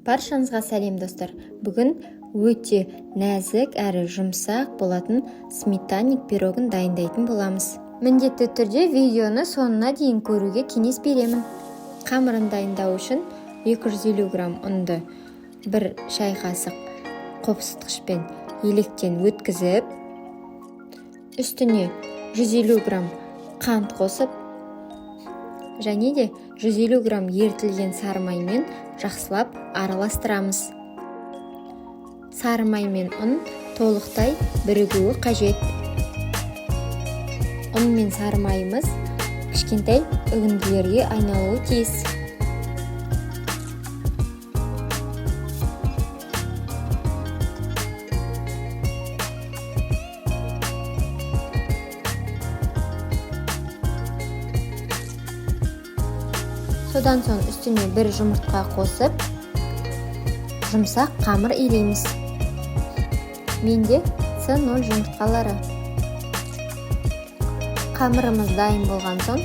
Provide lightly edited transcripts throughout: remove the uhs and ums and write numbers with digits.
Баршаңызға сәлем достар. Бүгін өте нәзік әрі жұмсақ болатын сметанник пирогын дайындайтын боламыз. Міндетті түрде видеоны соңына дейін көруге кеңес беремін. Қамырын дайындау үшін 250 грамм ұнды 1 шай қасық қопсытқышпен електен өткізіп, үстіне 150 грамм қант қосып, және де 150 грамм ерітілген сары маймен жақсылап араластырамыз. Сары май мен ұн толықтай бірігуі қажет. Ұн мен сары майымыз кішкентай үгінділерге айналуы тиіс. Содан соң үстіне 1 жұмыртқа қосып, жұмсақ қамыр илейміз. Менде С0 жұмыртқалары. Қамырымыз дайын болған соң,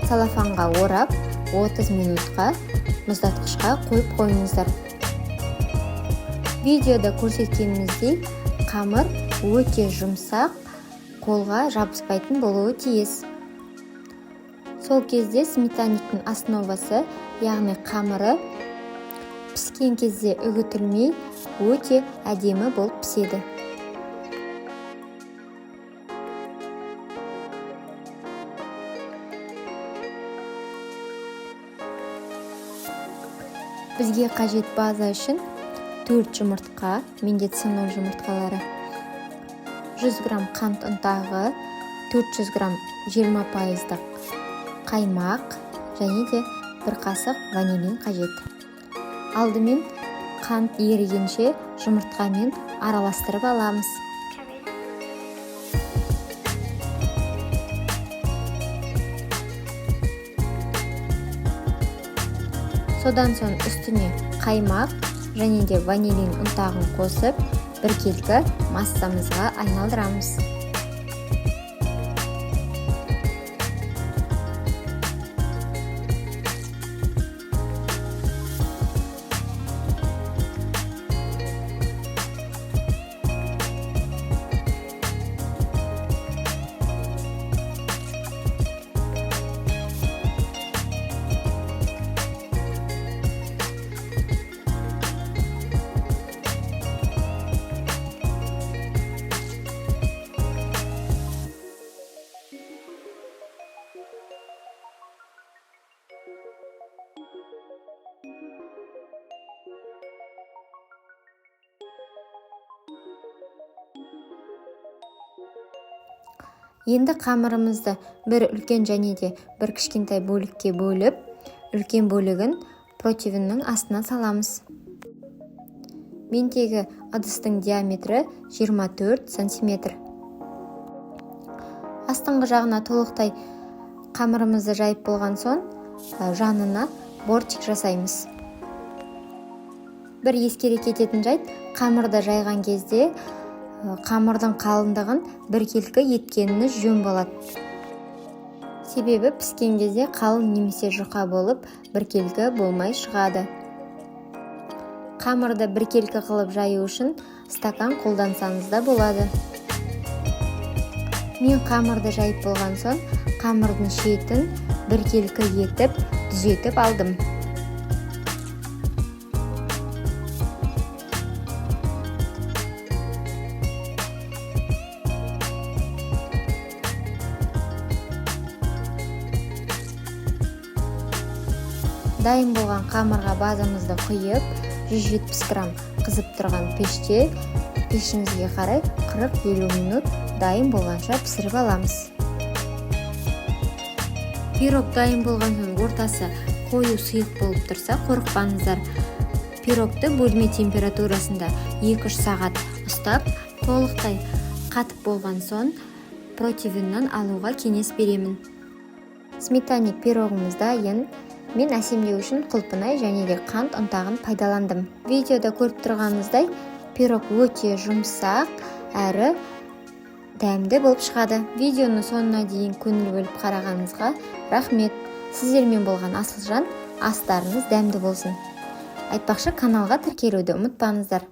целлофанға орап, 30 минутқа мұздатқышқа қойып қойыңыздар. Видеода көрсеткеніміздей, қамыр өте жұмсақ, қолға жабыспайтын болуы тиіс. Сол кезде сметанниктің основасы, яғни қамыры, піскен кезде үгітілмей, өте әдемі болып піседі. Бізге қажет база үшін 4 жұмыртқа, менде С0 жұмыртқалары, 100 грамм қант ұнтағы, 400 грамм 20% қаймақ және де 1 қасық ванилин қажет. Алдымен қант ерігенше жұмыртқамен араластырып аламыз. Содан соң үстіне қаймақ және де ванилин ұнтағын қосып, біркелкі массамызға айналдырамыз. Енді қамырымызды бір үлкен және де бір кішкентай бөлікке бөліп, үлкен бөлігін противеннің астына саламыз. Мендегі ыдыстың диаметрі 24 см. Астыңғы жағына толықтай қамырымызды жайып болған соң, жанына бортик жасаймыз. Бір ескере кететін жайт, қамырды жайған кезде қамырдың қалыңдығын біркелкі еткеніңіз жөн болады. Себебі піскен кезде қалың немесе жұқа болып, біркелкі болмай шығады. Қамырды біркелкі қылып жаю үшін стакан қолдансаңыз да болады. Мен қамырды жайып болған соң, қамырдың шетін біркелкі етіп, түзетіп алдым. Дайын болған қамырға базамызды құйып, 170 грамм қызып тұрған пеште, пешімізге қарай 40-50 минут дайын болғанша пісіріп аламыз. Пирог дайын болған соң ортасы қою сұйық болып тұрса, қорықпаңыздар. Пирогты бөлме температурасында 2-3 сағат ұстап, толықтай қатып болған соң противеннен алуға кеңес беремін. Сметанник пирогымыз дайын. Мен әсемдеу үшін құлпынай және де қант ұнтағын пайдаландым. Видеода көріп тұрғаныңыздай, пирог өте жұмсақ әрі дәмді болып шығады. Видеоны соңына дейін көңіл бөліп қарағаныңызға рахмет. Сіздермен болған Асылжан, астарыңыз дәмді болсын. айтпақшы каналға тіркелуді ұмытпаңыздар.